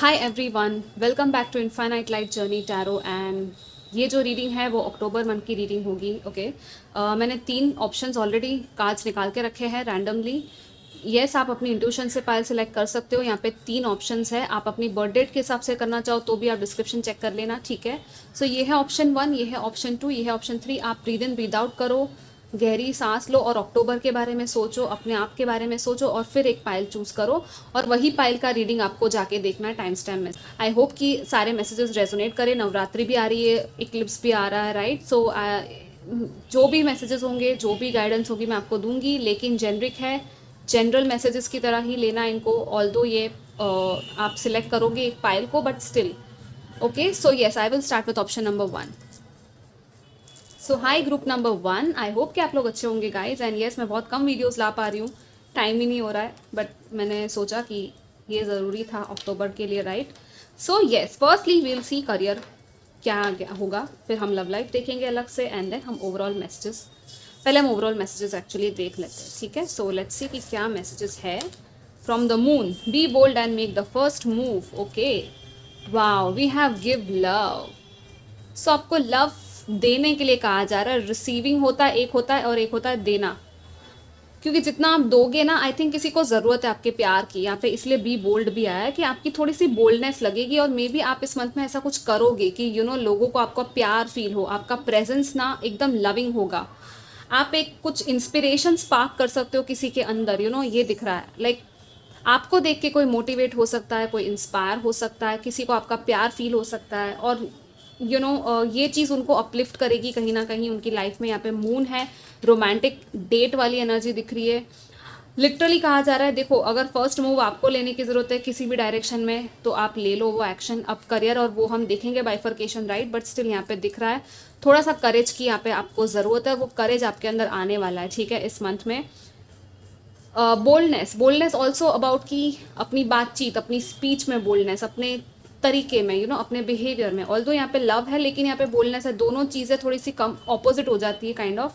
Hi everyone, welcome back to infinite light journey tarot. And ये जो reading है वो अक्टूबर मंथ की रीडिंग होगी। ओके मैंने 3 ऑप्शंस ऑलरेडी कार्ड्स निकाल के रखे हैं रैंडमली। येस, आप अपनी इंट्यूशन से पायल सेलेक्ट कर सकते हो। यहाँ पे 3 ऑप्शंस है। आप अपनी बर्थ डेट के हिसाब से करना चाहो तो भी आप डिस्क्रिप्शन चेक कर लेना, ठीक है। सो ये है ऑप्शन 1, ये है ऑप्शन 2, ये है ऑप्शन 3। आप ब्रीद इन ब्रीद आउट करो, गहरी सांस लो और अक्टूबर के बारे में सोचो, अपने आप के बारे में सोचो और फिर एक पाइल चूज करो और वही पाइल का रीडिंग आपको जाके देखना है टाइम स्टैम्प में। आई होप कि सारे मैसेजेस रेजोनेट करें। नवरात्रि भी आ रही है, इक्लिप्स भी आ रहा है, राइट। सो जो भी मैसेजेस होंगे, जो भी गाइडेंस होगी मैं आपको दूंगी, लेकिन जेनरिक है, जनरल मैसेजेस की तरह ही लेना इनको। ऑल्दो ये आप सिलेक्ट करोगे एक पाइल को, but still okay. So yes, I will start with option number 1। So high group number 1, I hope कि आप लोग अच्छे होंगे गाइज। एंड येस, मैं बहुत कम वीडियोस ला पा रही हूँ, टाइम ही नहीं हो रहा है, बट मैंने सोचा कि ये ज़रूरी था अक्टूबर के लिए, right. So yes, firstly we'll see career क्या होगा, फिर हम लव लाइफ देखेंगे अलग से, एंड देन हम ओवरऑल मैसेजेस, पहले हम ओवरऑल मैसेजेस एक्चुअली देख लेते हैं, ठीक है। सो लेट्स सी कि क्या मैसेजेस है from the moon. Be bold and make the first move. Okay, wow, we have give love. So आपको लव देने के लिए कहा जा रहा है। रिसीविंग होता है, एक होता है, और एक होता है देना। क्योंकि जितना आप दोगे ना, आई थिंक किसी को ज़रूरत है आपके प्यार की। यहाँ पे इसलिए बी बोल्ड भी आया है कि आपकी थोड़ी सी बोल्डनेस लगेगी और मे बी आप इस मंथ में ऐसा कुछ करोगे कि लोगों को आपका प्यार फील हो, आपका प्रेजेंस ना एकदम लविंग होगा। आप एक कुछ इंस्पिरेशन स्पार्क कर सकते हो किसी के अंदर, ये दिख रहा है। लाइक आपको देख के कोई मोटिवेट हो सकता है, कोई इंस्पायर हो सकता है, किसी को आपका प्यार फील हो सकता है, और ये चीज़ उनको अपलिफ्ट करेगी कहीं ना कहीं उनकी लाइफ में। यहाँ पे मून है, रोमांटिक डेट वाली एनर्जी दिख रही है। लिटरली कहा जा रहा है, देखो, अगर फर्स्ट मूव आपको लेने की ज़रूरत है किसी भी डायरेक्शन में तो आप ले लो वो एक्शन। अब करियर और वो हम देखेंगे बाइफर्केशन, राइट, बट स्टिल यहाँ पे दिख रहा है थोड़ा सा करेज की यहाँ पे आपको ज़रूरत है। वो करेज आपके अंदर आने वाला है, ठीक है, इस मंथ में। बोल्डनेस ऑल्सो अबाउट कि अपनी बातचीत, अपनी स्पीच में बोल्डनेस, अपने तरीके में, अपने बिहेवियर में। ऑल्दो यहाँ पे लव है लेकिन यहाँ पे बोल्डनेस है। दोनों चीज़ें थोड़ी सी कम ऑपोजिट हो जाती है काइंड ऑफ,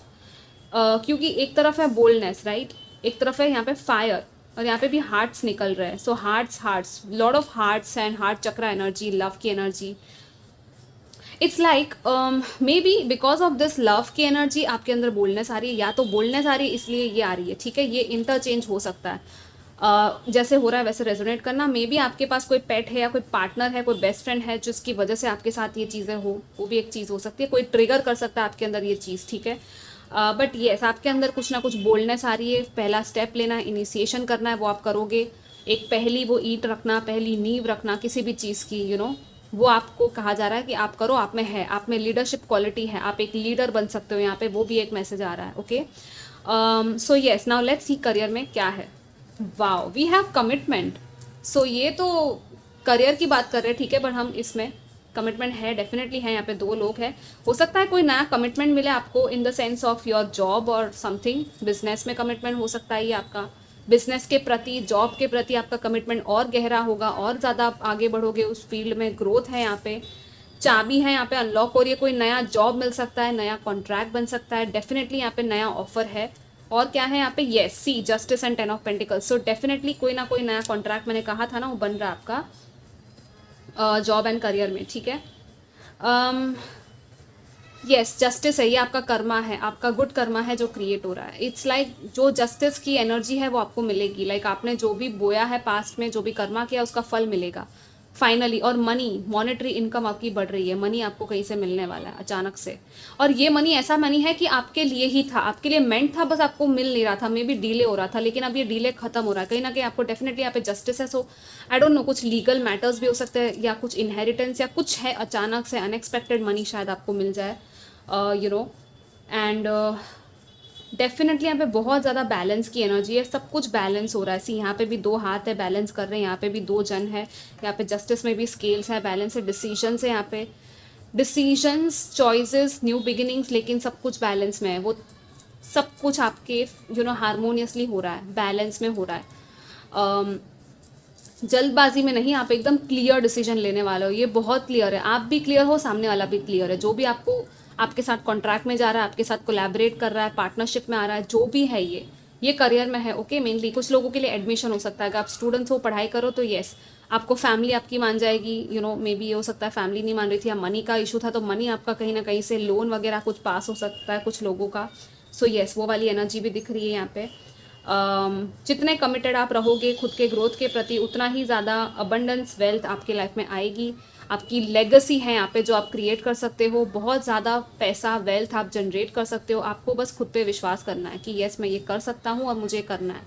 क्योंकि एक तरफ है बोल्डनेस, राइट, एक तरफ है यहाँ पे फायर, और यहाँ पे भी हार्ट्स निकल रहे हैं। So hearts, lord of hearts and heart chakra energy, love की energy. It's like may be because of this love की एनर्जी आपके अंदर बोलनेस आ रही है, या तो बोलनेस आ रही है इसलिए ये आ रही है, ठीक है। ये इंटरचेंज हो सकता है, जैसे हो रहा है वैसे रेजोनेट करना। मे बी आपके पास कोई पेट है या कोई पार्टनर है, कोई बेस्ट फ्रेंड है जिसकी वजह से आपके साथ ये चीज़ें हो, वो भी एक चीज़ हो सकती है। कोई ट्रिगर कर सकता है आपके अंदर ये चीज़, ठीक है। बट येस, आपके अंदर कुछ ना कुछ बोलनेस आ रही है। पहला स्टेप लेना है, इनिशिएशन करना है, वो आप करोगे। एक पहली वो ईंट रखना, पहली नींव रखना किसी भी चीज़ की, वो आपको कहा जा रहा है कि आप करो। आप में है, आप में लीडरशिप क्वालिटी है, आप एक लीडर बन सकते हो यहाँ पे, वो भी एक मैसेज आ रहा है। Okay, so yes, now let's see career में क्या है। Wow, we have commitment. So ये तो करियर की बात कर रहे हैं, ठीक है, बट हम इसमें कमिटमेंट है, डेफिनेटली है। यहाँ पे 2 लोग हैं। हो सकता है कोई नया कमिटमेंट मिले आपको in the sense of your job और समथिंग। बिजनेस में कमिटमेंट हो सकता है ये आपका, बिजनेस के प्रति, जॉब के प्रति आपका कमिटमेंट और गहरा होगा, और ज़्यादा आप आगे बढ़ोगे उस फील्ड में। ग्रोथ है यहाँ पे, चाबी है यहाँ पे, अनलॉक हो रही है। कोई नया जॉब मिल सकता है, नया कॉन्ट्रैक्ट बन सकता है, डेफिनेटली यहाँ पे नया ऑफर है। और क्या है यहाँ पे, yes, see, justice and 10 of pentacles. So definitely कोई ना कोई नया कॉन्ट्रैक्ट, मैंने कहा था ना, वो बन रहा है आपका जॉब एंड करियर में, ठीक है। यस, जस्टिस है, ये आपका कर्मा है, आपका गुड कर्मा है जो क्रिएट हो रहा है। इट्स लाइक जो जस्टिस की एनर्जी है वो आपको मिलेगी। लाइक आपने जो भी बोया है पास्ट में, जो भी कर्मा किया, उसका फल मिलेगा फाइनली। और मनी, मॉनेटरी इनकम आपकी बढ़ रही है। मनी आपको कहीं से मिलने वाला है अचानक से, और ये मनी ऐसा मनी है कि आपके लिए ही था, आपके लिए मेंट था, बस आपको मिल नहीं रहा था, मे बी डिले हो रहा था, लेकिन अब ये डिले खत्म हो रहा है कहीं ना कहीं। आपको डेफिनेटली यहाँ पे जस्टिस है। सो आई डोंट नो, कुछ लीगल मैटर्स भी हो सकते हैं, या कुछ इनहेरिटेंस या कुछ है, अचानक से अनएक्सपेक्टेड मनी शायद आपको मिल जाए, एंड डेफिनेटली यहाँ पे बहुत ज़्यादा बैलेंस की एनर्जी है। सब कुछ बैलेंस हो रहा है। सी, यहाँ पे भी 2 हाथ है, बैलेंस कर रहे हैं। यहाँ पे भी 2 जन है। यहाँ पे जस्टिस में भी स्केल्स है, बैलेंस है। डिसीजंस है यहाँ पे, डिसीजंस, चॉइसेस, न्यू बिगिनिंग्स, लेकिन सब कुछ बैलेंस में है। वो सब कुछ आपके हारमोनियसली हो रहा है, बैलेंस में हो रहा है। जल्दबाजी में नहीं, आप एकदम क्लियर डिसीजन लेने वाले हो। ये बहुत क्लियर है, आप भी क्लियर हो, सामने वाला भी क्लियर है। जो भी आपको, आपके साथ कॉन्ट्रैक्ट में जा रहा है, आपके साथ कोलैबोरेट कर रहा है, पार्टनरशिप में आ रहा है, जो भी है ये करियर में है। ओके, मेनली कुछ लोगों के लिए एडमिशन हो सकता है। अगर आप स्टूडेंट्स हो, पढ़ाई करो, तो येस, आपको फैमिली आपकी मान जाएगी, यू नो मे बी ये हो सकता है फैमिली नहीं मान रही थी या मनी का इशू था, तो मनी आपका कहीं ना कहीं से लोन वगैरह कुछ पास हो सकता है कुछ लोगों का। सो येस, वो वाली एनर्जी भी दिख रही है यहाँ पे। जितने कमिटेड आप रहोगे खुद के ग्रोथ के प्रति, उतना ही ज़्यादा अबंडेंस वेल्थ आपके लाइफ में आएगी। आपकी लेगेसी है यहाँ पे जो आप क्रिएट कर सकते हो, बहुत ज़्यादा पैसा वेल्थ आप जनरेट कर सकते हो। आपको बस खुद पे विश्वास करना है कि यस मैं ये कर सकता हूँ और मुझे करना है,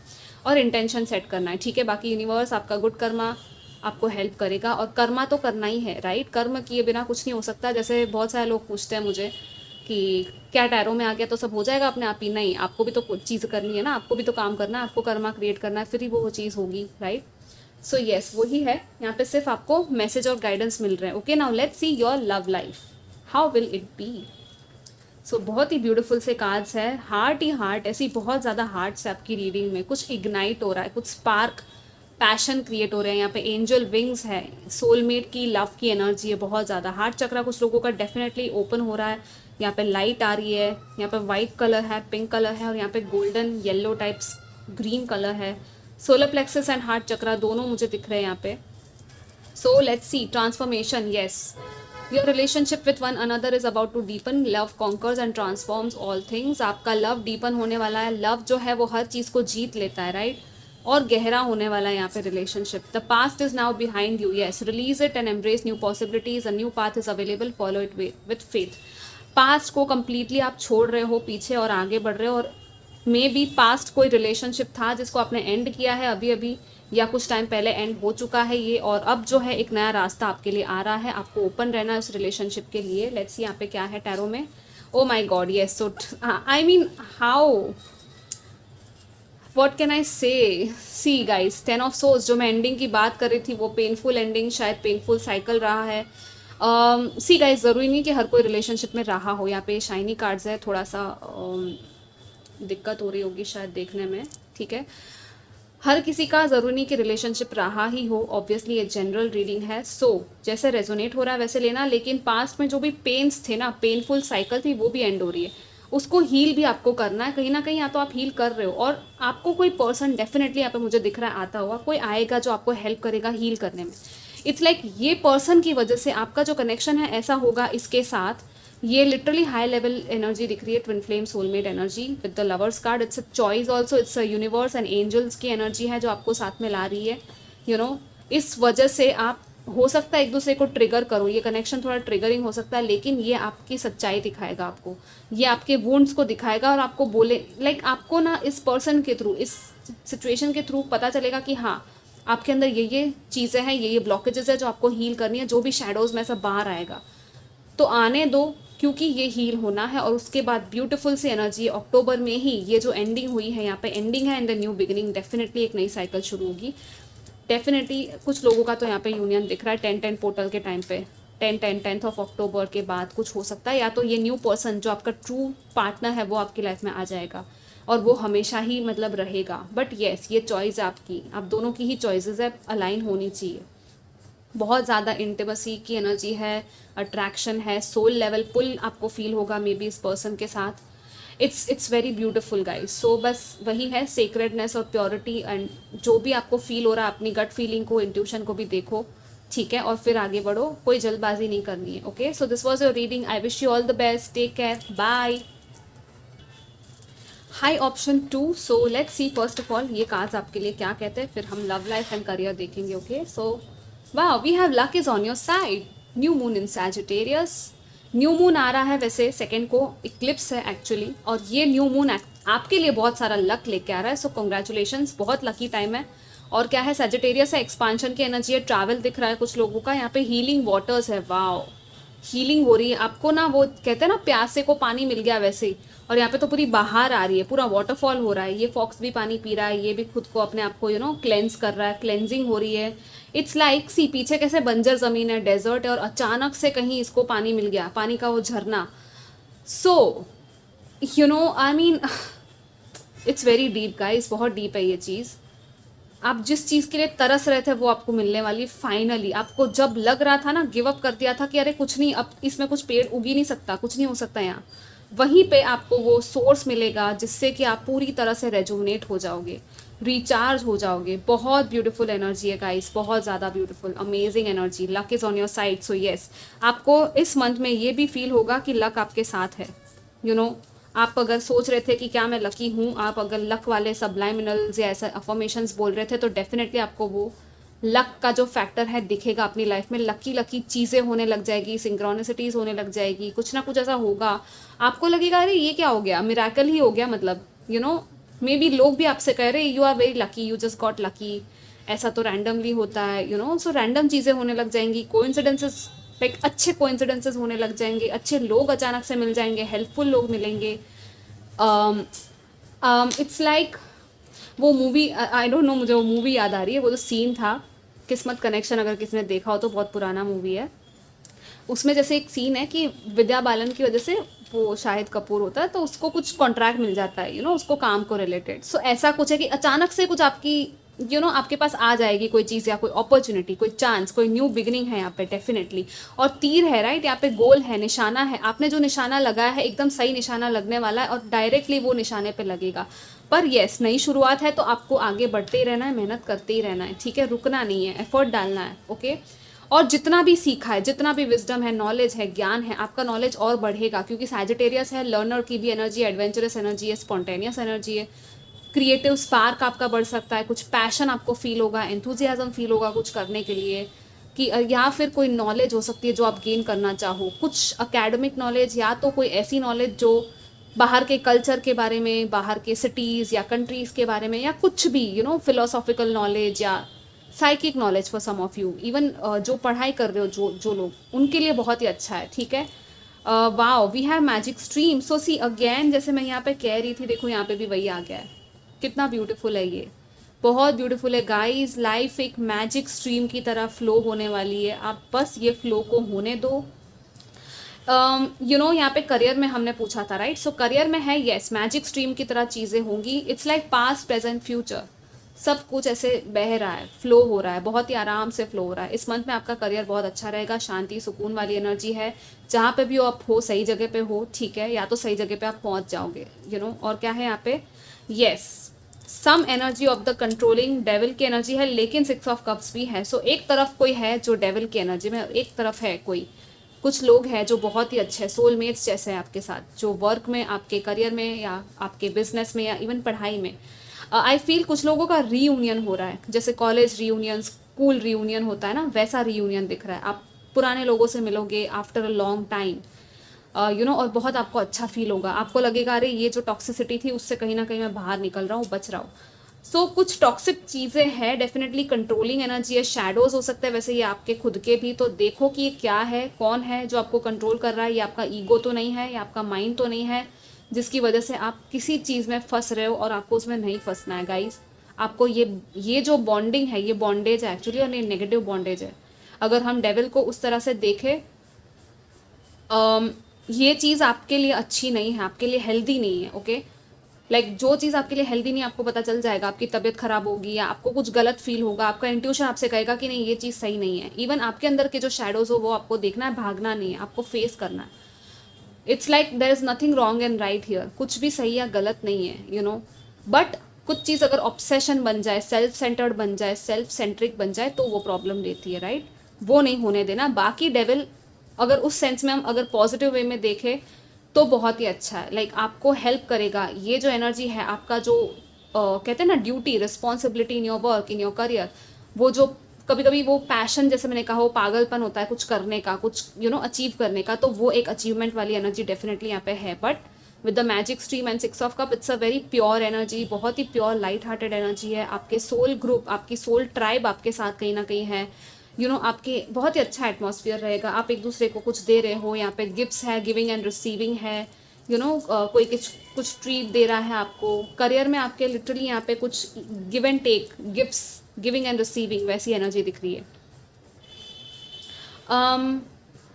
और इंटेंशन सेट करना है, ठीक है। बाकी यूनिवर्स आपका गुड कर्मा आपको हेल्प करेगा, और कर्मा तो करना ही है, राइट। कर्म किए बिना कुछ नहीं हो सकता। जैसे बहुत सारे लोग पूछते हैं मुझे कि क्या टैरो में आ गया तो सब हो जाएगा अपने आप ही? नहीं, आपको भी तो कुछ चीज़ करनी है ना, आपको भी तो काम करना है, आपको कर्मा क्रिएट करना है, फिर ही वो चीज़ होगी, राइट। सो यस, वही है यहाँ पे, सिर्फ आपको मैसेज और गाइडेंस मिल रहे हैं। Okay, now let's see your love life, how will it be. So बहुत ही ब्यूटीफुल से कार्ड्स है, हार्ट ही हार्ट, ऐसी बहुत ज़्यादा हार्ट्स है आपकी रीडिंग में। कुछ इग्नाइट हो रहा है, कुछ स्पार्क पैशन क्रिएट हो रहे हैं यहाँ पे। एंजल विंग्स है, सोलमेट की लव की एनर्जी है बहुत ज़्यादा। हार्ट चक्रा कुछ लोगों का डेफिनेटली ओपन हो रहा है। यहाँ पे लाइट आ रही है, यहाँ पे वाइट कलर है, पिंक कलर है, और यहाँ पे golden yellow types green colour है। Solar plexus and heart chakra दोनों मुझे दिख रहे हैं यहाँ पे। So let's see transformation. Yes, your relationship with one another is about to deepen, love conquers and transforms all things. आपका लव डीपन होने वाला है। लव जो है वो हर चीज़ को जीत लेता है, राइट, और गहरा होने वाला है यहाँ पे relationship. The past is now behind you, yes, release it and embrace new possibilities, a new path is available, follow it with faith. Past को कंप्लीटली आप छोड़ रहे हो पीछे और आगे बढ़ रहे हो, और मे बी पास्ट कोई रिलेशनशिप था जिसको आपने एंड किया है अभी अभी, या कुछ टाइम पहले एंड हो चुका है ये, और अब जो है एक नया रास्ता आपके लिए आ रहा है। आपको ओपन रहना है उस रिलेशनशिप के लिए। लेट्स सी यहाँ पे क्या है टैरो में। Oh my god, yes, so I mean how, what can I say. See guys, 10 of source, जो मैं एंडिंग की बात कर रही थी वो पेनफुल एंडिंग, शायद पेनफुल साइकिल रहा है। सी गाइज, ज़रूरी नहीं कि हर कोई रिलेशनशिप में रहा हो। यहाँ पे शाइनी कार्ड्स है, थोड़ा सा दिक्कत हो रही होगी शायद देखने में, ठीक है। हर किसी का ज़रूरी नहीं कि रिलेशनशिप रहा ही हो, ऑब्वियसली ये जनरल रीडिंग है। सो जैसे रेजोनेट हो रहा है वैसे लेना, लेकिन पास्ट में जो भी पेन्स थे ना, पेनफुल साइकिल थी, वो भी एंड हो रही है। उसको हील भी आपको करना है कहीं ना कहीं, या तो आप हील कर रहे हो, और आपको कोई पर्सन डेफिनेटली यहाँ पे मुझे दिख रहा है आता हुआ, कोई आएगा जो आपको हेल्प करेगा हील करने में। इट्स लाइक ये पर्सन की वजह से आपका जो कनेक्शन है ऐसा होगा इसके साथ। ये लिटरली हाई लेवल एनर्जी दिख रही है, twin flame soulmate energy with the lovers card. It's a choice also, it's a universe and angels की एनर्जी है जो आपको साथ में ला रही है, यू नो। इस वजह से आप हो सकता है एक दूसरे को ट्रिगर करो, ये कनेक्शन थोड़ा ट्रिगरिंग हो सकता है, लेकिन ये आपकी सच्चाई दिखाएगा आपको, ये आपके वुंड्स को दिखाएगा, और आपको बोले लाइक आपको ना इस पर्सन के थ्रू, इस सिचुएशन के थ्रू पता चलेगा कि हाँ आपके अंदर ये चीज़ें हैं, ये ब्लॉकेजेस है जो आपको हील करनी है, जो भी शेडोज़ में सब बाहर आएगा तो आने दो, क्योंकि ये हील होना है। और उसके बाद ब्यूटीफुल सी एनर्जी अक्टूबर में ही, ये जो एंडिंग हुई है यहाँ पे एंडिंग है and the new beginning, definitely एक नई साइकिल शुरू होगी। डेफिनेटली कुछ लोगों का तो यहाँ पे यूनियन दिख रहा है 10-10 पोर्टल के टाइम पे, 10-10 ऑफ अक्टूबर के बाद कुछ हो सकता है, या तो ये न्यू पर्सन जो आपका ट्रू पार्टनर है वो आपकी लाइफ में आ जाएगा, और वो हमेशा ही मतलब रहेगा। बट येस, ये चॉइस आपकी, आप दोनों की ही चॉइसेस है, अलाइन होनी चाहिए। बहुत ज़्यादा इंटिमेसी की एनर्जी है, अट्रैक्शन है, सोल लेवल पुल आपको फील होगा मे बी इस पर्सन के साथ। It's very beautiful guys. So बस वही है, सेक्रेडनेस और प्योरिटी, एंड जो भी आपको फील हो रहा है अपनी गट फीलिंग को, इंट्यूशन को भी देखो, ठीक है, और फिर आगे बढ़ो, कोई जल्दबाजी नहीं करनी है। Okay, so this was your reading, I wish you all the best, take care, bye. Hi option 2, so let's see first of all ये कार्ड्स आपके लिए क्या कहते हैं, फिर हम लव लाइफ एंड करियर देखेंगे। ओके, सो वाह, we have luck is on your side. New moon in Sagittarius, new moon आ रहा है, वैसे सेकंड को इक्लिप्स है एक्चुअली, और ये न्यू मून आपके लिए बहुत सारा लक लेके आ रहा है। सो कॉन्ग्रेचुलेशंस, बहुत लकी टाइम है। और क्या है, सैजिटेरियस है, एक्सपांशन की एनर्जी है, ट्रैवल दिख रहा है कुछ लोगों का। यहाँ पे हीलिंग वाटर्स है, वाओ, हीलिंग हो रही है आपको ना, वो कहते हैं ना प्यासे को पानी मिल गया वैसे ही। और यहाँ पे तो पूरी बाहर आ रही है, पूरा वाटरफॉल हो रहा है। ये फॉक्स भी पानी पी रहा है, ये भी खुद को अपने आप को क्लेंस कर रहा है, क्लेंजिंग हो रही है। इट्स लाइक सी, पीछे कैसे बंजर ज़मीन है, डेजर्ट है, और अचानक से कहीं इसको पानी मिल गया, पानी का वो झरना। So I mean it's very deep guys, बहुत डीप है ये चीज़। आप जिस चीज़ के लिए तरस रहे थे वो आपको मिलने वाली फाइनली। आपको जब लग रहा था ना, गिव अप कर दिया था कि अरे कुछ नहीं, अब इसमें कुछ पेड़ उग ही नहीं सकता, कुछ नहीं हो सकता यहाँ, वहीं पे आपको वो सोर्स मिलेगा जिससे कि आप पूरी तरह से रेजुनेट हो जाओगे। रिचार्ज हो जाओगे। बहुत ब्यूटीफुल एनर्जी है गाइस, बहुत ज़्यादा beautiful, amazing energy. Luck is on your side, so yes, आपको इस मंथ में ये भी फील होगा कि लक आपके साथ है। आप अगर सोच रहे थे कि क्या मैं लकी हूँ, आप अगर लक वाले सबलाइमिनल्स या ऐसा अफर्मेशंस बोल रहे थे, तो डेफिनेटली आपको वो लक का जो फैक्टर है दिखेगा अपनी लाइफ में। लकी लकी चीज़ें होने लग जाएगी, सिंक्रोनिसिटीज़ होने लग जाएगी, कुछ ना कुछ ऐसा होगा, आपको लगेगा अरे ये क्या हो गया, मिराकल ही हो गया। मतलब मे बी लोग भी आपसे कह रहे you are very lucky, you just got lucky. ऐसा तो रैंडमली होता है, सो रैंडम चीज़ें होने लग जाएंगी, कोइंसिडेंसेस, लाइक अच्छे कोइंसिडेंसेस होने लग जाएंगे, अच्छे लोग अचानक से मिल जाएंगे, हेल्पफुल लोग मिलेंगे। इट्स लाइक वो मूवी, आई डोंट नो, मुझे वो मूवी याद आ रही है, वो जो सीन था किस्मत कनेक्शन, अगर किसी ने देखा हो तो, बहुत पुराना मूवी है। उसमें जैसे एक सीन है कि विद्या बालन की वजह से, वो शाहिद कपूर होता है, तो उसको कुछ कॉन्ट्रैक्ट मिल जाता है उसको काम को रिलेटेड। सो ऐसा कुछ है कि अचानक से कुछ आपकी आपके पास आ जाएगी कोई चीज़, या कोई अपॉर्चुनिटी, कोई चांस, कोई न्यू बिगिनिंग है यहाँ पे डेफिनेटली। और तीर है, राइट, यहाँ पे गोल है, निशाना है, आपने जो निशाना लगाया है एकदम सही निशाना लगने वाला है, और डायरेक्टली वो निशाने पे लगेगा। पर येस, नई शुरुआत है, तो आपको आगे बढ़ते ही रहना है, मेहनत करते ही रहना है, ठीक है, रुकना नहीं है, एफर्ट डालना है, ओके। और जितना भी सीखा है, जितना भी विजडम है, नॉलेज है, ज्ञान है, आपका नॉलेज और बढ़ेगा, क्योंकि सैजिटेरियस है, लर्नर की भी एनर्जी, एडवेंचरस एनर्जी है, स्पॉन्टेनियस एनर्जी है। क्रिएटिव स्पार्क आपका बढ़ सकता है, कुछ पैशन आपको फील होगा, एंथुजियाज्म फील होगा कुछ करने के लिए, कि या फिर कोई नॉलेज हो सकती है जो आप गेन करना चाहो, कुछ अकेडमिक नॉलेज, या तो कोई ऐसी नॉलेज जो बाहर के कल्चर के बारे में, बाहर के सिटीज़ या कंट्रीज़ के बारे में, या कुछ भी फिलोसॉफिकल नॉलेज या psychic knowledge for some of you, even जो पढ़ाई कर रहे हो, जो लोग, उनके लिए बहुत ही अच्छा है, ठीक है। Wow, we have magic stream. So see again, जैसे मैं यहाँ पे कह रही थी, देखो यहाँ पे भी वही आ गया है, कितना ब्यूटीफुल है ये, बहुत ब्यूटीफुल है गाइस। लाइफ एक मैजिक स्ट्रीम की तरह फ्लो होने वाली है, आप बस ये फ्लो को होने दो। यहाँ पे करियर में हमने पूछा था, राइट, सो करियर में है, येस, मैजिक स्ट्रीम की तरह चीज़ें होंगी। It's like past present future, सब कुछ ऐसे बह रहा है, फ्लो हो रहा है, बहुत ही आराम से फ्लो हो रहा है। इस मंथ में आपका करियर बहुत अच्छा रहेगा, शांति सुकून वाली एनर्जी है, जहाँ पे भी हो आप हो, सही जगह पे हो, ठीक है, या तो सही जगह पे आप पहुँच जाओगे, और क्या है यहाँ पे, yes, some energy of the controlling devil की एनर्जी है, लेकिन 6 ऑफ कप्स भी है। सो एक तरफ कोई है जो डेविल की एनर्जी में, एक तरफ है कोई, कुछ लोग हैं जो बहुत ही अच्छे सोलमेट्स जैसे हैं आपके साथ, जो वर्क में, आपके करियर में, या आपके बिजनेस में, या इवन पढ़ाई में। आई फील कुछ लोगों का रीयूनियन हो रहा है, जैसे कॉलेज रीयूनियन, स्कूल रीयूनियन होता है ना, वैसा रीयूनियन दिख रहा है। आप पुराने लोगों से मिलोगे आफ्टर अ लॉन्ग टाइम, और बहुत आपको अच्छा फील होगा, आपको लगेगा अरे ये जो टॉक्सिसिटी थी उससे कहीं ना कहीं मैं बाहर निकल रहा हूँ, बच रहा हूँ। सो कुछ टॉक्सिक चीज़ें हैं, डेफिनेटली कंट्रोलिंग एनर्जी है, शैडोज हो सकते हैं वैसे ये आपके खुद के भी, तो देखो कि ये क्या है, कौन है जो आपको कंट्रोल कर रहा है, ये आपका ईगो तो नहीं है, या आपका माइंड तो नहीं है, जिसकी वजह से आप किसी चीज़ में फंस रहे हो, और आपको उसमें नहीं फंसना है गाइस। आपको ये जो बॉन्डिंग है, ये बॉन्डेज है एक्चुअली, और ये नेगेटिव बॉन्डेज है। अगर हम डेविल को उस तरह से देखें, ये चीज़ आपके लिए अच्छी नहीं है, आपके लिए हेल्दी नहीं है, ओके। लाइक जो चीज़ आपके लिए हेल्दी नहीं, आपको पता चल जाएगा, आपकी तबीयत खराब होगी, या आपको कुछ गलत फील होगा, आपका इंट्यूशन आपसे कहेगा कि नहीं ये चीज़ सही नहीं है। इवन आपके अंदर के जो शैडोज हो वो आपको देखना है, भागना नहीं है, आपको फेस करना है। It's like there is nothing wrong and right here, कुछ भी सही या गलत नहीं है, बट कुछ चीज़ अगर ऑब्सेशन बन जाए, सेल्फ सेंटर्ड बन जाए, सेल्फ सेंट्रिक बन जाए, तो वो प्रॉब्लम देती है, राइट। वो नहीं होने देना। बाकी डेविल, अगर उस सेंस में हम अगर पॉजिटिव वे में देखें तो बहुत ही अच्छा है, लाइक आपको हेल्प करेगा। ये जो एनर्जी है आपका, जो कहते हैं ना duty, responsibility in your work, in your career, वो जो कभी कभी वो पैशन, जैसे मैंने कहा, वो पागलपन होता है कुछ करने का, कुछ अचीव करने का, तो वो एक अचीवमेंट वाली एनर्जी डेफिनेटली यहाँ पे है। But with the magic stream and 6 of cup, it's a very pure energy, बहुत ही प्योर लाइट हार्टेड एनर्जी है। आपके सोल ग्रुप, आपकी सोल ट्राइब आपके साथ कहीं ना कहीं है, आपके बहुत ही अच्छा एटमॉस्फेयर रहेगा। आप एक दूसरे को कुछ दे रहे हो, यहाँ पे गिफ्ट्स है, गिविंग एंड रिसीविंग है, कोई कुछ ट्रीट दे रहा है आपको। करियर में आपके लिटरली यहाँ पे कुछ give and take, gifts, giving and receiving, वैसी एनर्जी दिख रही है।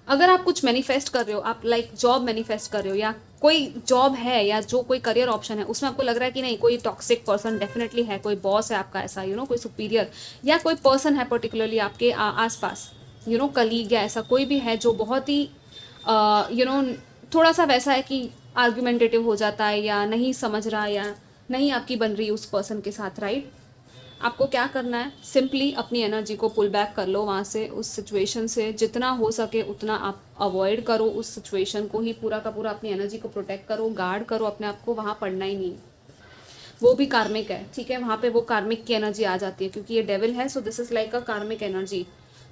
अगर आप कुछ मैनिफेस्ट कर रहे हो, आप लाइक जॉब मैनिफेस्ट कर रहे हो, या कोई जॉब है, या जो कोई करियर ऑप्शन है, उसमें आपको लग रहा है कि नहीं कोई टॉक्सिक पर्सन डेफिनेटली है, कोई बॉस है आपका ऐसा, कोई सुपीरियर, या कोई पर्सन है पर्टिकुलरली आपके आसपास, कलीग, या ऐसा कोई भी है जो बहुत ही थोड़ा सा वैसा है कि आर्ग्यूमेंटेटिव हो जाता है, या नहीं समझ रहा, या नहीं आपकी बन रही उस पर्सन के साथ, राइट? आपको क्या करना है, सिंपली अपनी एनर्जी को पुल बैक कर लो वहाँ से, उस सिचुएशन से जितना हो सके उतना आप अवॉइड करो, उस सिचुएशन को ही पूरा का पूरा अपनी एनर्जी को प्रोटेक्ट करो, गार्ड करो अपने आप को, वहाँ पढ़ना ही नहीं। वो भी कार्मिक है, ठीक है, वहाँ पे वो कार्मिक की एनर्जी आ जाती है क्योंकि ये डेविल है, सो दिस इज लाइक अ कार्मिक एनर्जी।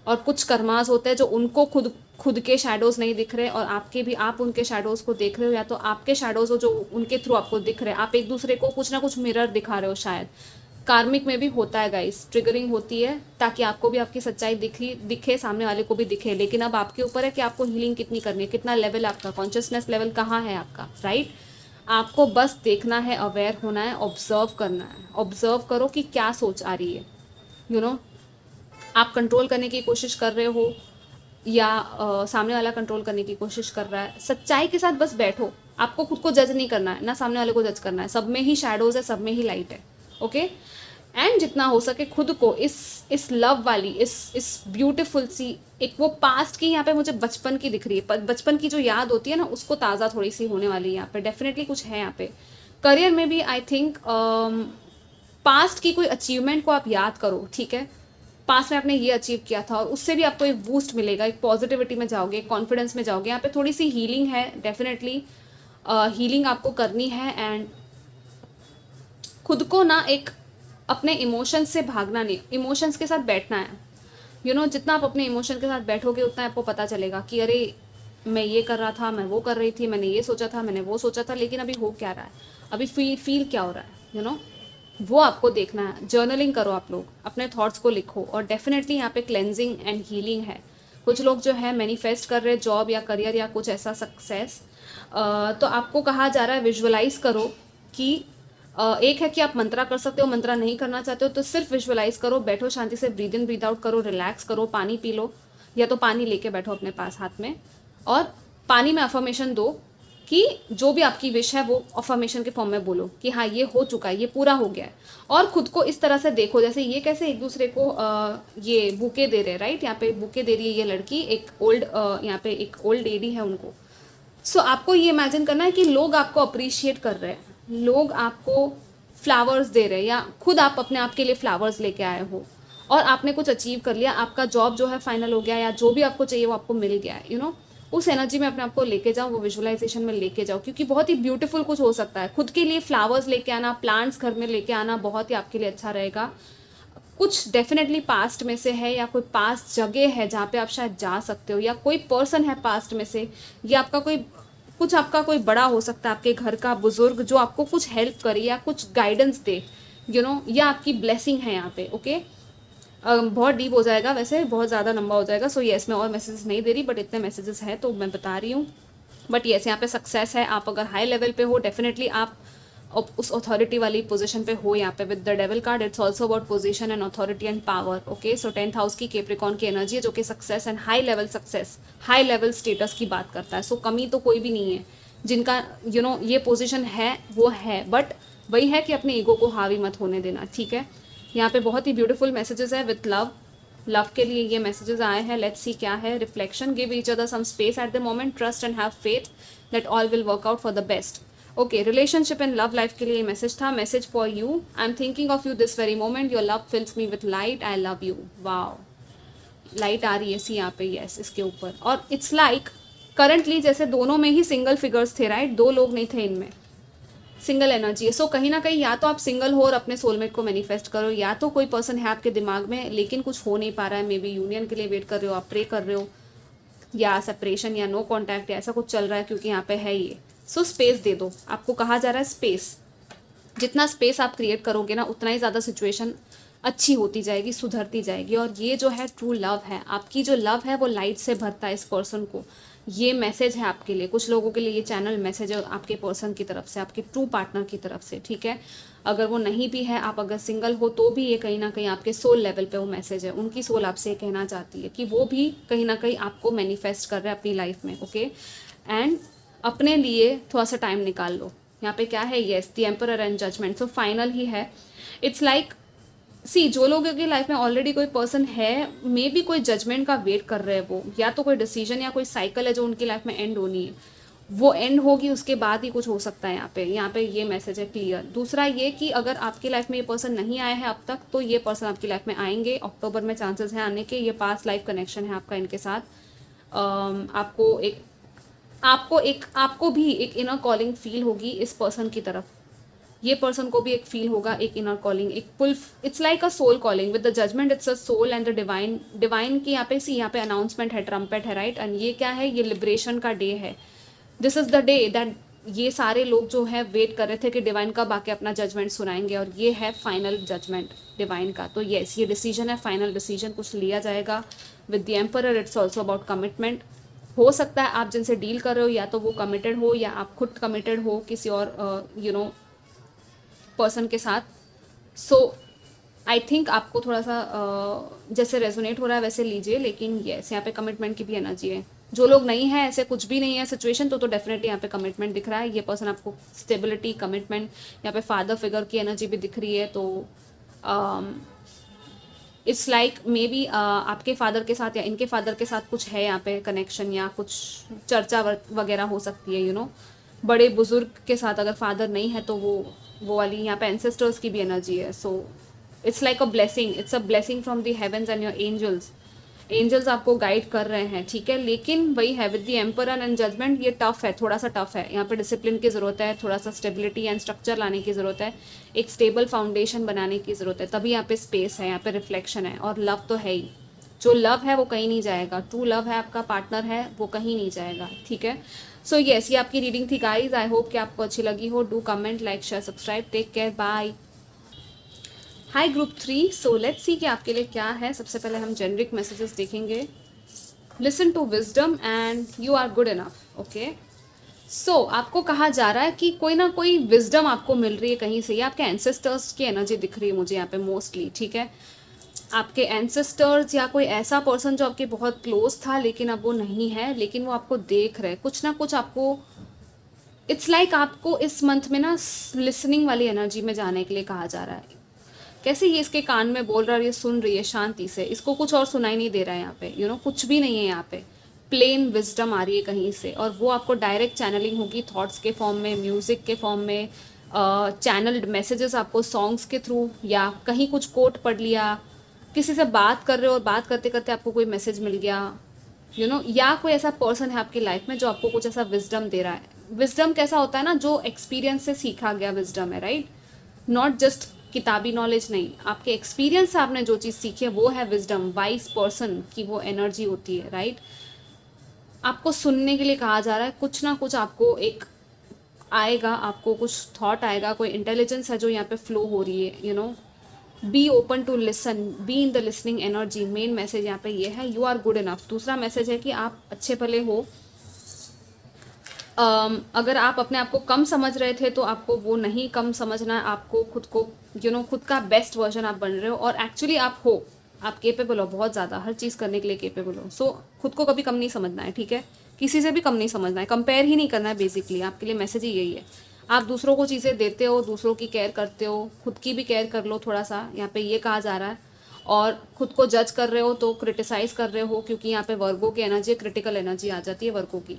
और कुछ कर्मास होते हैं जो उनको खुद खुद के शैडोज नहीं दिख रहे और आपके भी, आप उनके शैडोज को देख रहे हो, या तो आपके शैडोज हो जो उनके थ्रू आपको दिख रहे हैं, आप एक दूसरे को कुछ ना कुछ मिरर दिखा रहे हो शायद। कार्मिक में भी होता है गाइस, ट्रिगरिंग होती है ताकि आपको भी आपकी सच्चाई दिखे, सामने वाले को भी दिखे, लेकिन अब आपके ऊपर है कि आपको हीलिंग कितनी करनी है, कितना लेवल आपका, कॉन्शियसनेस लेवल कहाँ है आपका, राइट? आपको बस देखना है, अवेयर होना है, ऑब्जर्व करना है, ऑब्जर्व करो कि क्या सोच आ रही है, यू नो आप कंट्रोल करने की कोशिश कर रहे हो या सामने वाला कंट्रोल करने की कोशिश कर रहा है। सच्चाई के साथ बस बैठो, आपको खुद को जज नहीं करना है, ना सामने वाले को जज करना है, सब में ही शैडोज है, सब में ही लाइट है, ओके? एंड जितना हो सके खुद को इस लव वाली, इस ब्यूटीफुल सी, एक वो पास्ट की, यहाँ पे मुझे बचपन की दिख रही है, बचपन की जो याद होती है ना, उसको ताज़ा थोड़ी सी होने वाली है यहाँ पे, डेफिनेटली कुछ है यहाँ पे। करियर में भी आई थिंक पास्ट की कोई अचीवमेंट को आप याद करो, ठीक है? पास्ट में आपने ये अचीव किया था और उससे भी आपको एक बूस्ट मिलेगा, एक पॉजिटिविटी में जाओगे, एक कॉन्फिडेंस में जाओगे। यहाँ पे थोड़ी सी हीलिंग है, डेफिनेटली हीलिंग आपको करनी है। एंड खुद को ना एक अपने इमोशंस से भागना नहीं, इमोशंस के साथ बैठना है, जितना आप अपने इमोशन के साथ बैठोगे उतना आपको पता चलेगा कि अरे मैं ये कर रहा था, मैं वो कर रही थी, मैंने ये सोचा था, मैंने वो सोचा था, लेकिन अभी हो क्या रहा है, अभी फील क्या हो रहा है, वो आपको देखना है। जर्नलिंग करो, आप लोग अपने थॉट्स को लिखो, और डेफिनेटली यहाँ पे क्लेंजिंग एंड हीलिंग है। कुछ लोग जो है मैनिफेस्ट कर रहे हैं जॉब या करियर या कुछ ऐसा सक्सेस, तो आपको कहा जा रहा है विजुअलाइज करो कि एक है कि आप मंत्रा कर सकते हो, मंत्रा नहीं करना चाहते हो तो सिर्फ विजुअलाइज करो, बैठो शांति से, ब्रीद इन ब्रीद आउट करो, रिलैक्स करो, पानी पी लो, या तो पानी लेके बैठो अपने पास हाथ में, और पानी में अफर्मेशन दो कि जो भी आपकी विश है वो अफर्मेशन के फॉर्म में बोलो कि हाँ ये हो चुका है, ये पूरा हो गया है। और खुद को इस तरह से देखो जैसे ये कैसे एक दूसरे को ये बुके दे रहे हैं, राइट? यहाँ पे बुके दे रही है ये लड़की, एक ओल्ड, यहाँ पे एक ओल्ड लेडी है उनको। सो आपको ये इमेजिन करना है कि लोग आपको अप्रिशिएट कर रहे हैं, लोग आपको फ्लावर्स दे रहे हैं, या खुद आप अपने आप के लिए फ्लावर्स लेके आए हो और आपने कुछ अचीव कर लिया, आपका जॉब जो है फाइनल हो गया, या जो भी आपको चाहिए वो आपको मिल गया है, उस एनर्जी में अपने आप को लेके जाओ, वो विजुअलाइजेशन में लेके जाओ, क्योंकि बहुत ही ब्यूटीफुल कुछ हो सकता है। खुद के लिए फ्लावर्स लेके आना, प्लांट्स घर में लेके आना बहुत ही आपके लिए अच्छा रहेगा। कुछ डेफिनेटली पास्ट में से है, या कोई पास्ट जगह है जहाँ पे आप शायद जा सकते हो, या कोई पर्सन है पास्ट में से, या आपका कोई बड़ा हो सकता है, आपके घर का बुजुर्ग जो आपको कुछ हेल्प करे या कुछ गाइडेंस दे, या आपकी ब्लेसिंग है यहाँ पे, ओके? बहुत डीप हो जाएगा, वैसे बहुत ज़्यादा लंबा हो जाएगा, सो येस मैं और मैसेजेस नहीं दे रही, बट इतने मैसेजेस हैं तो मैं बता रही हूँ। बट येस यहाँ पे सक्सेस है, आप अगर हाई लेवल पे हो डेफिनेटली आप उस अथॉरिटी वाली पोजीशन पे हो। यहाँ पे with the devil card it's also about position and authority and power, okay? So 10th house की कैप्रिकॉर्न की एनर्जी है जो कि success and high level success, high level status की बात करता है। सो कमी तो कोई भी नहीं है, जिनका ये पोजीशन है वो है, बट वही है कि अपने ईगो को हावी मत होने देना, ठीक है? यहाँ पे बहुत ही ब्यूटीफुल मैसेजेस है विथ लव के लिए ये मैसेजेस आए हैं। लेट्स सी क्या है। Reflection, give each other some space at the moment, trust and have faith that all will work out for the best, okay? Relationship and love life के लिए message था। Message for you, I am thinking of you this very moment, your love fills me with light, I love you. Wow, light आ रही है सी यहाँ पे, yes, इसके ऊपर। और इट्स लाइक करंटली जैसे दोनों में ही सिंगल फिगर्स थे, राइट? दो लोग नहीं थे इनमें, सिंगल एनर्जी है। सो कहीं ना कहीं या तो आप सिंगल हो और अपने सोलमेट को मैनिफेस्ट करो, या तो कोई पर्सन है आपके दिमाग में लेकिन कुछ हो नहीं पा रहा है, मे बी यूनियन के लिए वेट कर रहे हो, आप प्रे कर रहे हो, या सेपरेशन या नो कॉन्टैक्ट या ऐसा कुछ चल रहा है, क्योंकि यहाँ पे है ये। सो स्पेस दे दो, आपको कहा जा रहा है स्पेस। जितना स्पेस आप क्रिएट करोगे ना उतना ही ज़्यादा सिचुएशन अच्छी होती जाएगी, सुधरती जाएगी। और ये जो है ट्रू लव है, आपकी जो लव है वो लाइट से भरता है इस पर्सन को। ये मैसेज है आपके लिए, कुछ लोगों के लिए ये चैनल मैसेज है आपके पर्सन की तरफ से, आपके ट्रू पार्टनर की तरफ से, ठीक है? अगर वो नहीं भी है, आप अगर सिंगल हो तो भी ये कहीं ना कहीं आपके सोल लेवल पे वो मैसेज है। उनकी सोल आपसे ये कहना चाहती है कि वो भी कहीं ना कहीं आपको मैनिफेस्ट कर रहे हैं अपनी लाइफ में, ओके? एंड अपने लिए थोड़ा सा टाइम निकाल लो। यहाँ पे क्या है, yes, the emperor and judgement, so final ही है। इट्स लाइक सी, जो लोगों की लाइफ में ऑलरेडी कोई पर्सन है, मे बी कोई जजमेंट का वेट कर रहे हैं वो, या तो कोई डिसीजन या कोई साइकिल है जो उनकी लाइफ में एंड होनी है, वो एंड होगी उसके बाद ही कुछ हो सकता है यहाँ पे ये मैसेज है क्लियर। दूसरा ये कि अगर आपकी लाइफ में ये पर्सन नहीं आया है अब तक, तो ये पर्सन आपकी लाइफ में आएंगे अक्टूबर में, चांसेस हैं आने के। ये पास्ट लाइफ कनेक्शन है आपका इनके साथ। आपको भी एक इनर कॉलिंग फील होगी इस पर्सन की तरफ। ये पर्सन को भी एक फील होगा, एक इनर कॉलिंग, एक pull. It's like a soul calling with the judgement, it's a soul and the divine की यहाँ पे अनाउंसमेंट है, ट्रम्पेट है, राइट। एंड ये क्या है, ये लिबरेशन का डे है। This is the day that ये सारे लोग जो है वेट कर रहे थे कि डिवाइन कब आके अपना जजमेंट सुनाएंगे, और ये है फाइनल जजमेंट डिवाइन का। तो येस, ये डिसीजन है, फाइनल डिसीजन कुछ लिया जाएगा with the emperor. It's also about commitment. हो सकता है आप जिनसे डील कर रहे हो या तो वो कमिटेड हो, या आप खुद कमिटेड हो किसी और पर्सन के साथ। सो आई थिंक आपको थोड़ा सा जैसे रेजोनेट हो रहा है वैसे लीजिए, लेकिन येस यहाँ पे कमिटमेंट की भी एनर्जी है। जो लोग नहीं है, ऐसे कुछ भी नहीं है सिचुएशन, तो डेफिनेटली यहाँ पे कमिटमेंट दिख रहा है। ये पर्सन आपको स्टेबिलिटी, कमिटमेंट, यहाँ पे फादर फिगर की एनर्जी भी दिख रही है। तो इट्स लाइक मे बी आपके फादर के साथ या इनके फादर के साथ कुछ है यहाँ पे कनेक्शन, या कुछ चर्चा वगैरह हो सकती है। बड़े बुजुर्ग के साथ अगर फादर नहीं है तो वो वाली यहाँ पे एंसेस्टर्स की भी एनर्जी है। So it's like a blessing, it's a blessing from the heavens and your angels. Angels आपको गाइड कर रहे हैं, ठीक है। लेकिन वही है with the emperor and judgment, ये टफ है, थोड़ा सा टफ है। यहाँ पे डिसिप्लिन की ज़रूरत है, थोड़ा सा स्टेबिलिटी एंड स्ट्रक्चर लाने की ज़रूरत है, एक स्टेबल फाउंडेशन बनाने की ज़रूरत है, तभी यहाँ पे स्पेस है, यहाँ पे रिफ्लेक्शन है। और लव तो है ही, जो लव है वो कहीं नहीं जाएगा। ट्रू लव है, आपका पार्टनर है, वो कहीं नहीं जाएगा, ठीक है। सो येस, ये आपकी रीडिंग थी गाइज। आई होप कि आपको अच्छी लगी हो। Do comment, like, share, subscribe. Take care, bye. Hi group 3। So let's see कि आपके लिए क्या है। सबसे पहले हम जेनरिक मैसेजेस देखेंगे। Listen to wisdom and you are good enough. Okay, so आपको कहा जा रहा है कि कोई ना कोई विजडम आपको मिल रही है कहीं से। ये आपके एंसेस्टर्स की एनर्जी दिख रही है मुझे यहाँ पे मोस्टली, ठीक है। आपके एंसेस्टर्स या कोई ऐसा पर्सन जो आपके बहुत क्लोज था लेकिन अब वो नहीं है, लेकिन वो आपको देख रहे हैं, कुछ ना कुछ आपको। इट्स लाइक आपको इस मंथ में ना लिसनिंग वाली एनर्जी में जाने के लिए कहा जा रहा है। कैसे ये इसके कान में बोल रहा है, ये सुन रही है शांति से, इसको कुछ और सुनाई नहीं दे रहा है यहाँ पे। कुछ भी नहीं है यहाँ पे। प्लेन विजडम आ रही है कहीं से, और वो आपको डायरेक्ट चैनलिंग होगी थॉट्स के फॉर्म में, म्यूजिक के फॉर्म में, चैनल्ड मैसेजेस आपको सॉन्ग्स के थ्रू, या कहीं कुछ कोट पढ़ लिया, किसी से बात कर रहे हो और बात करते करते आपको कोई मैसेज मिल गया, या कोई ऐसा पर्सन है आपकी लाइफ में जो आपको कुछ ऐसा विजडम दे रहा है। विजडम कैसा होता है ना, जो एक्सपीरियंस से सीखा गया विजडम है, राइट। नॉट जस्ट किताबी नॉलेज नहीं, आपके एक्सपीरियंस से आपने जो चीज़ सीखी है वो है विजडम। वाइज पर्सन की वो एनर्जी होती है, राइट। आपको सुनने के लिए कहा जा रहा है, कुछ ना कुछ आपको एक आएगा, आपको कुछ थॉट आएगा, कोई इंटेलिजेंस है जो यहाँ पे फ्लो हो रही है। Be open to listen, be in the listening energy. Main message यहाँ पे ये है, यू आर गुड इनफ। दूसरा मैसेज है कि आप अच्छे भले हो। अगर आप अपने आप को कम समझ रहे थे तो आपको वो नहीं कम समझना है, आपको खुद को खुद का बेस्ट वर्जन आप बन रहे हो, और एक्चुअली आप हो, आप केपेबल हो बहुत ज़्यादा, हर चीज़ करने के लिए केपेबल हो। सो खुद को कभी कम नहीं समझना है, ठीक है। किसी से भी कम नहीं समझना है, कंपेयर ही नहीं करना है। बेसिकली आपके लिए मैसेज ही यही है। आप दूसरों को चीज़ें देते हो, दूसरों की केयर करते हो, खुद की भी केयर कर लो थोड़ा सा, यहाँ पे ये कहा जा रहा है। और खुद को जज कर रहे हो तो क्रिटिसाइज़ कर रहे हो, क्योंकि यहाँ पे वर्गों की एनर्जी, क्रिटिकल एनर्जी आ जाती है वर्गों की,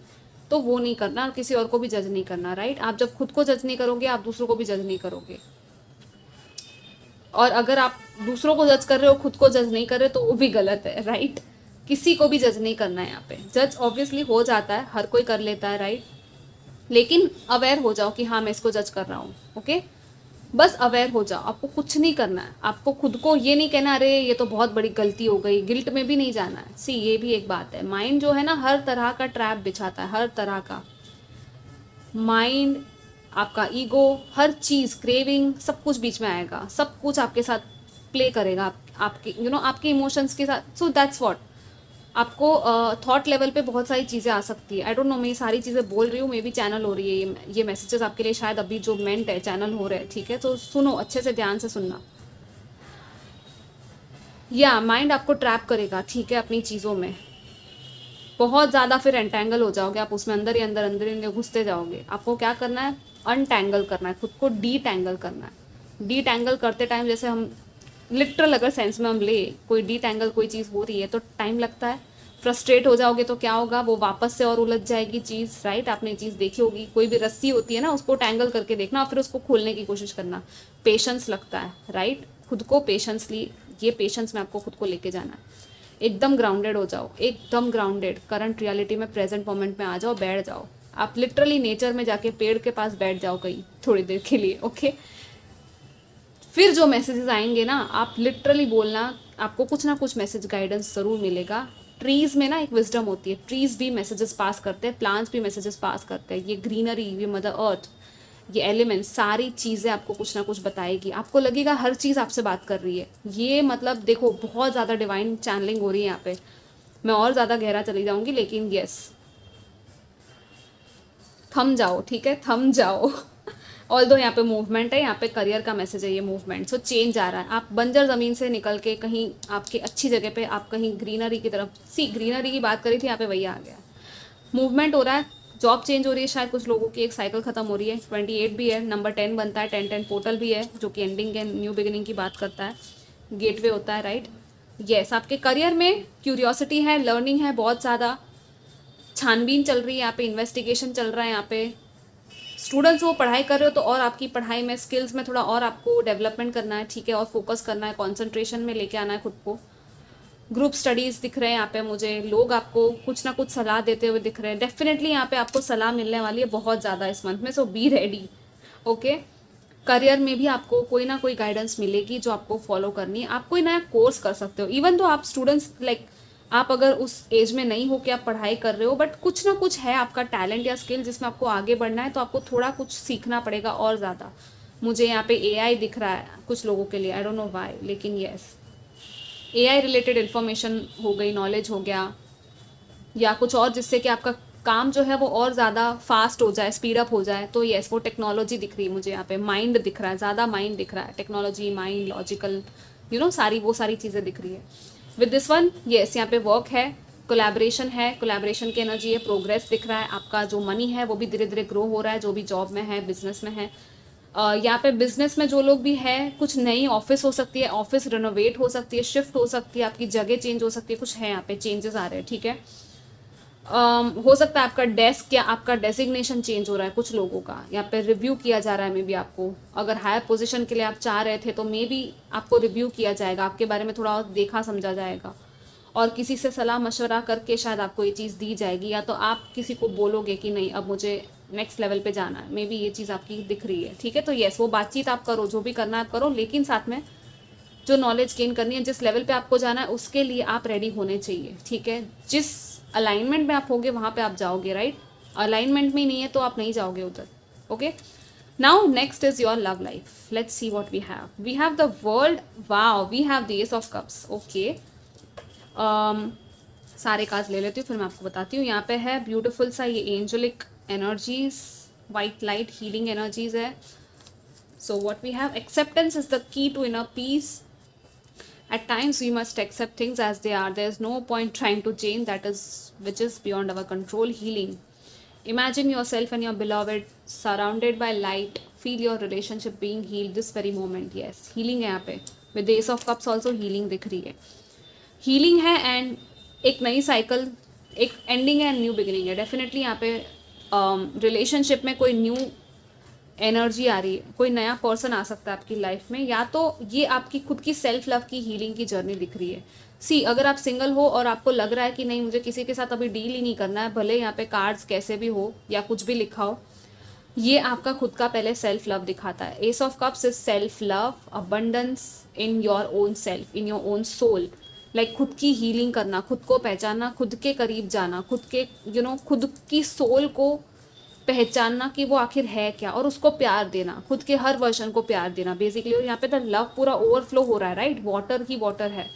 तो वो नहीं करना, किसी और को भी जज नहीं करना, राइट। आप जब खुद को जज नहीं करोगे, आप दूसरों को भी जज नहीं करोगे। और अगर आप दूसरों को जज कर रहे हो, खुद को जज नहीं कर रहे, तो वो भी गलत है, राइट। किसी को भी जज नहीं करना है यहाँ पे। जज ऑब्वियसली हो जाता है, हर कोई कर लेता है, राइट। लेकिन अवेयर हो जाओ कि हाँ मैं इसको जज कर रहा हूँ, ओके। बस अवेयर हो जाओ, आपको कुछ नहीं करना है। आपको खुद को ये नहीं कहना अरे ये तो बहुत बड़ी गलती हो गई, गिल्ट में भी नहीं जाना है। सी, ये भी एक बात है, माइंड जो है ना हर तरह का ट्रैप बिछाता है, हर तरह का माइंड, आपका ईगो, हर चीज़, क्रेविंग, सब कुछ बीच में आएगा, सब कुछ आपके साथ प्ले करेगा, आपके आपके इमोशंस के साथ। सो दैट्स व्हाट, आपको थॉट लेवल पे बहुत सारी चीज़ें आ सकती है। आई डोंट नो, मैं ये सारी चीज़ें बोल रही हूँ, मे बी चैनल हो रही है ये मैसेजेस आपके लिए, शायद अभी जो मेंट है चैनल हो रहे हैं, ठीक है। तो सुनो, अच्छे से ध्यान से सुनना। या माइंड आपको ट्रैप करेगा, ठीक है, अपनी चीज़ों में बहुत ज़्यादा, फिर एंटेंगल हो जाओगे आप उसमें, अंदर ही अंदर घुसते जाओगे। आपको क्या करना है, अनटैंगल करना है, खुद को डी टैंगल करना है। डी टैंगल करते टाइम, जैसे हम लिटरल अगर सेंस में हम ले, कोई डी टैंगल कोई चीज़ हो रही है तो टाइम लगता है, फ्रस्ट्रेट हो जाओगे तो क्या होगा, वो वापस से और उलझ जाएगी चीज़, राइट। आपने चीज़ देखी होगी, कोई भी रस्सी होती है ना, उसको टैंगल करके देखना और फिर उसको खोलने की कोशिश करना, पेशेंस लगता है, राइट। खुद को पेशेंसली, ये पेशेंस में आपको खुद को लेके जाना है। एकदम ग्राउंडेड हो जाओ, एकदम ग्राउंडेड, करंट रियलिटी में, प्रेजेंट मोमेंट में आ जाओ, बैठ जाओ। आप लिटरली नेचर में जाके पेड़ के पास बैठ जाओ कहीं थोड़ी देर के लिए, ओके। फिर जो मैसेजेस आएंगे ना, आप लिटरली बोलना, आपको कुछ ना कुछ मैसेज गाइडेंस ज़रूर मिलेगा। ट्रीज़ में ना एक विजडम होती है, ट्रीज़ भी मैसेजेस पास करते हैं, प्लांट्स भी मैसेजेस पास करते हैं। ये ग्रीनरी, ये मदर अर्थ, ये एलिमेंट्स, सारी चीज़ें आपको कुछ ना कुछ बताएगी। आपको लगेगा हर चीज़ आपसे बात कर रही है। ये मतलब देखो, बहुत ज़्यादा डिवाइन चैनलिंग हो रही है यहाँ पे। मैं और ज़्यादा गहरा चली जाऊँगी, लेकिन यस, थम जाओ, ठीक है, थम जाओ। ऑल दो यहाँ पे मूवमेंट है, यहाँ पे करियर का मैसेज है, ये मूवमेंट, सो चेंज आ रहा है। आप बंजर ज़मीन से निकल के कहीं आपकी अच्छी जगह पे, आप कहीं ग्रीनरी की तरफ, सी ग्रीनरी की बात करी थी, यहाँ पे वही आ गया। मूवमेंट हो रहा है, जॉब चेंज हो रही है, शायद कुछ लोगों की एक साइकिल खत्म हो रही है। 28 भी है, नंबर 10 बनता है, 10-10 पोर्टल भी है, जो कि एंडिंग एंड न्यू बिगिनिंग की बात करता है, गेटवे होता है, राइट। यस, आपके करियर में क्यूरियोसिटी है, लर्निंग है, बहुत ज़्यादा छानबीन चल रही है यहाँ पे, इन्वेस्टिगेशन चल रहा है यहाँ पे। स्टूडेंट्स वो पढ़ाई कर रहे हो तो और आपकी पढ़ाई में, स्किल्स में थोड़ा और आपको डेवलपमेंट करना है, ठीक है, और फोकस करना है, कंसंट्रेशन में लेके आना है खुद को। ग्रुप स्टडीज़ दिख रहे हैं यहाँ पे मुझे, लोग आपको कुछ ना कुछ सलाह देते हुए दिख रहे हैं। डेफिनेटली यहाँ पे आपको सलाह मिलने वाली है बहुत ज़्यादा इस मंथ में, सो बी रेडी, ओके। करियर में भी आपको कोई ना कोई गाइडेंस मिलेगी जो आपको फॉलो करनी है। आप कोई नया कोर्स कर सकते हो, इवन तो आप स्टूडेंट्स, लाइक आप अगर उस एज में नहीं हो कि आप पढ़ाई कर रहे हो, बट कुछ ना कुछ है आपका टैलेंट या स्किल जिसमें आपको आगे बढ़ना है, तो आपको थोड़ा कुछ सीखना पड़ेगा और ज़्यादा। मुझे यहाँ पे एआई दिख रहा है कुछ लोगों के लिए, आई डोंट नो व्हाई, लेकिन यस, एआई रिलेटेड इन्फॉर्मेशन हो गई, नॉलेज हो गया, या कुछ और जिससे कि आपका काम जो है वो और ज़्यादा फास्ट हो जाए, स्पीड अप हो जाए, तो यस, वो टेक्नोलॉजी दिख रही है मुझे यहाँ पे। माइंड दिख रहा है, ज़्यादा माइंड दिख रहा है, टेक्नोलॉजी, माइंड, लॉजिकल, सारी वो सारी चीज़ें दिख रही है। विद दिस वन, यस, यहाँ पे वर्क है, कोलैबोरेशन है, कोलैबोरेशन की एनर्जी है, प्रोग्रेस दिख रहा है, आपका जो मनी है वो भी धीरे धीरे ग्रो हो रहा है, जो भी जॉब में है, बिजनेस में है। यहाँ पे बिजनेस में जो लोग भी है, कुछ नई ऑफिस हो सकती है, ऑफिस रिनोवेट हो सकती है, शिफ्ट हो सकती है, आपकी जगह चेंज हो सकती है, कुछ है यहाँ पे चेंजेस आ रहे हैं, ठीक है। हो सकता है आपका डेस्क या आपका डेजिग्नेशन चेंज हो रहा है कुछ लोगों का, यहाँ पे रिव्यू किया जा रहा है। मे बी आपको अगर हायर पोजीशन के लिए आप चाह रहे थे, तो मे बी आपको रिव्यू किया जाएगा, आपके बारे में थोड़ा और देखा समझा जाएगा, और किसी से सलाह मशवरा करके शायद आपको ये चीज़ दी जाएगी, या तो आप किसी को बोलोगे कि नहीं, अब मुझे नेक्स्ट लेवल पे जाना है। मे बी ये चीज़ आपकी दिख रही है, ठीक है। तो येस, वो बातचीत आप करो, जो भी करना है आप करो, लेकिन साथ में जो नॉलेज गेन करनी है, जिस लेवल पे आपको जाना है, उसके लिए आप रेडी होने चाहिए, ठीक है। जिस अलाइनमेंट में आप होगे वहाँ पे आप जाओगे, राइट। अलाइनमेंट में नहीं है तो आप नहीं जाओगे उधर, okay. Now next is your love life, let's see what we have the world, wow, we have the ace of cups, okay. सारे कार्ड्स ले लेती हूँ, फिर मैं आपको बताती हूँ। यहाँ पे है ब्यूटीफुल सा ये angelic energies, white light healing energies है। So what we have, acceptance is the key to inner peace. At times we must accept things as they are. There is no point trying to change which is beyond our control. Healing. Imagine yourself and your beloved surrounded by light. Feel your relationship being healed this very moment. Yes, healing है यहाँ पे. With the Ace of Cups also healing दिख रही है. Healing है and एक नई cycle, एक ending है and new beginning है. Definitely यहाँ पे relationship में कोई new एनर्जी आ रही है, कोई नया पर्सन आ सकता है आपकी लाइफ में, या तो ये आपकी खुद की सेल्फ लव की हीलिंग की जर्नी दिख रही है। सी, अगर आप सिंगल हो और आपको लग रहा है कि नहीं, मुझे किसी के साथ अभी डील ही नहीं करना है, भले यहाँ पे कार्ड्स कैसे भी हो या कुछ भी लिखा हो, ये आपका खुद का पहले सेल्फ लव दिखाता है। Ace of cups is self love, abundance in your own self, in your own soul. Like खुद की हीलिंग करना, खुद को पहचानना, खुद के करीब जाना, खुद के खुद की सोल को पहचानना कि वो आखिर है क्या, और उसको प्यार देना, खुद के हर वर्जन को प्यार देना बेसिकली। और यहाँ पे तो लव पूरा ओवरफ्लो हो रहा है, राइट। वाटर ही वाटर है,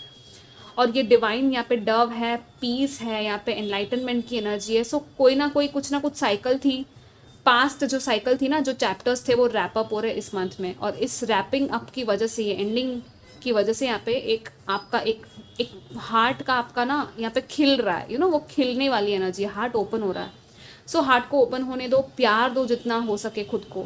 और ये डिवाइन यहाँ पे डव है, पीस है, यहाँ पे एनलाइटनमेंट की एनर्जी है। सो कोई ना कोई कुछ ना कुछ साइकिल थी, पास्ट जो साइकिल थी ना, जो चैप्टर्स थे, वो रैप अप हो रहे इस मंथ में, और इस रैपिंग अप की वजह से, ये एंडिंग की वजह से यहाँ पे एक आपका एक हार्ट का आपका ना यहाँ पे खिल रहा है, वो खिलने वाली एनर्जी, हार्ट ओपन हो रहा है। सो हार्ट को ओपन होने दो, प्यार दो जितना हो सके खुद को,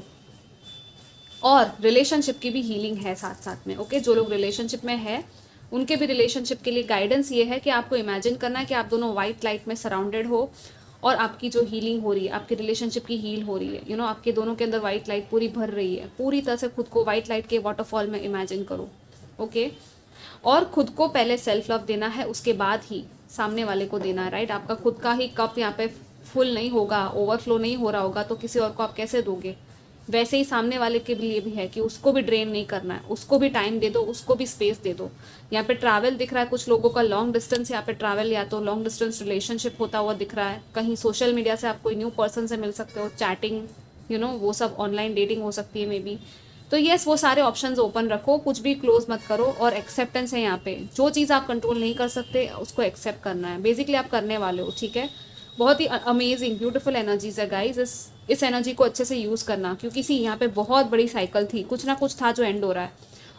और रिलेशनशिप की भी हीलिंग है साथ साथ में, ओके। जो लोग रिलेशनशिप में है उनके भी रिलेशनशिप के लिए गाइडेंस ये है कि आपको इमेजिन करना है कि आप दोनों वाइट लाइट में सराउंडेड हो और आपकी जो हीलिंग हो रही है, आपकी रिलेशनशिप की हील हो रही है, आपके दोनों के अंदर वाइट लाइट पूरी भर रही है। पूरी तरह से खुद को वाइट लाइट के वाटरफॉल में इमेजिन करो। ओके, और खुद को पहले सेल्फ लव देना है, उसके बाद ही सामने वाले को देना है, राइट। आपका खुद का ही कप यहाँ पे फुल नहीं होगा, ओवरफ्लो नहीं हो रहा होगा, तो किसी और को आप कैसे दोगे। वैसे ही सामने वाले के लिए भी है कि उसको भी ड्रेन नहीं करना है, उसको भी टाइम दे दो, उसको भी स्पेस दे दो। यहाँ पे ट्रैवल दिख रहा है कुछ लोगों का, लॉन्ग डिस्टेंस यहाँ पे ट्रैवल, या तो लॉन्ग डिस्टेंस रिलेशनशिप होता हुआ दिख रहा है। कहीं सोशल मीडिया से आप कोई न्यू पर्सन से मिल सकते हो, चैटिंग, वो सब ऑनलाइन डेटिंग हो सकती है मे बी। तो येस, वो सारे ऑप्शंस ओपन रखो, कुछ भी क्लोज मत करो। और एक्सेप्टेंस है यहाँ पे, जो चीज़ आप कंट्रोल नहीं कर सकते उसको एक्सेप्ट करना है, बेसिकली आप करने वाले हो, ठीक है। बहुत ही अमेजिंग ब्यूटीफुल एनर्जीज है गाइज। इस एनर्जी को अच्छे से यूज़ करना, क्योंकि सी यहाँ पे बहुत बड़ी साइकिल थी, कुछ ना कुछ था जो एंड हो रहा है।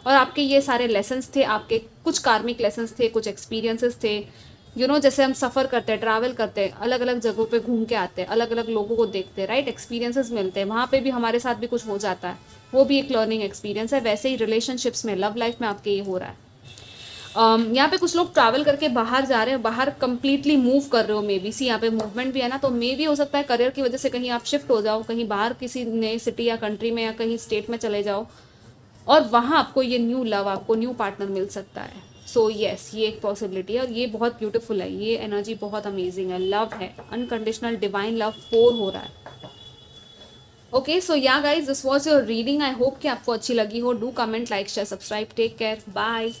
और आपके ये सारे लेसन्स थे, आपके कुछ कार्मिक लेसन्स थे, कुछ एक्सपीरियंसेस थे। जैसे हम सफ़र करते हैं, ट्रैवल करते हैं, अलग अलग जगहों पे घूम के आते हैं, अलग अलग लोगों को देखते हैं, राइट। एक्सपीरियंसेस मिलते हैं, वहाँ पे भी हमारे साथ भी कुछ हो जाता है, वो भी एक लर्निंग एक्सपीरियंस है। वैसे ही रिलेशनशिप्स में, लव लाइफ में आपके ये हो रहा है। यहाँ पे कुछ लोग ट्रैवल करके बाहर जा रहे हैं, बाहर कंप्लीटली मूव कर रहे हो मे बी। सी यहाँ पे मूवमेंट भी है ना, तो मे भी हो सकता है करियर की वजह से कहीं आप शिफ्ट हो जाओ, कहीं बाहर किसी नए सिटी या कंट्री में या कहीं स्टेट में चले जाओ, और वहाँ आपको ये न्यू लव, आपको न्यू पार्टनर मिल सकता है। सो येस, ये एक पॉसिबिलिटी है, और ये बहुत ब्यूटीफुल है, ये एनर्जी बहुत अमेजिंग है। लव है, अनकंडीशनल डिवाइन लव पोर हो रहा है। Okay, so yeah guys, this was your reading. I hope कि आपको अच्छी लगी हो। Do comment, like, share, subscribe. Take care, bye.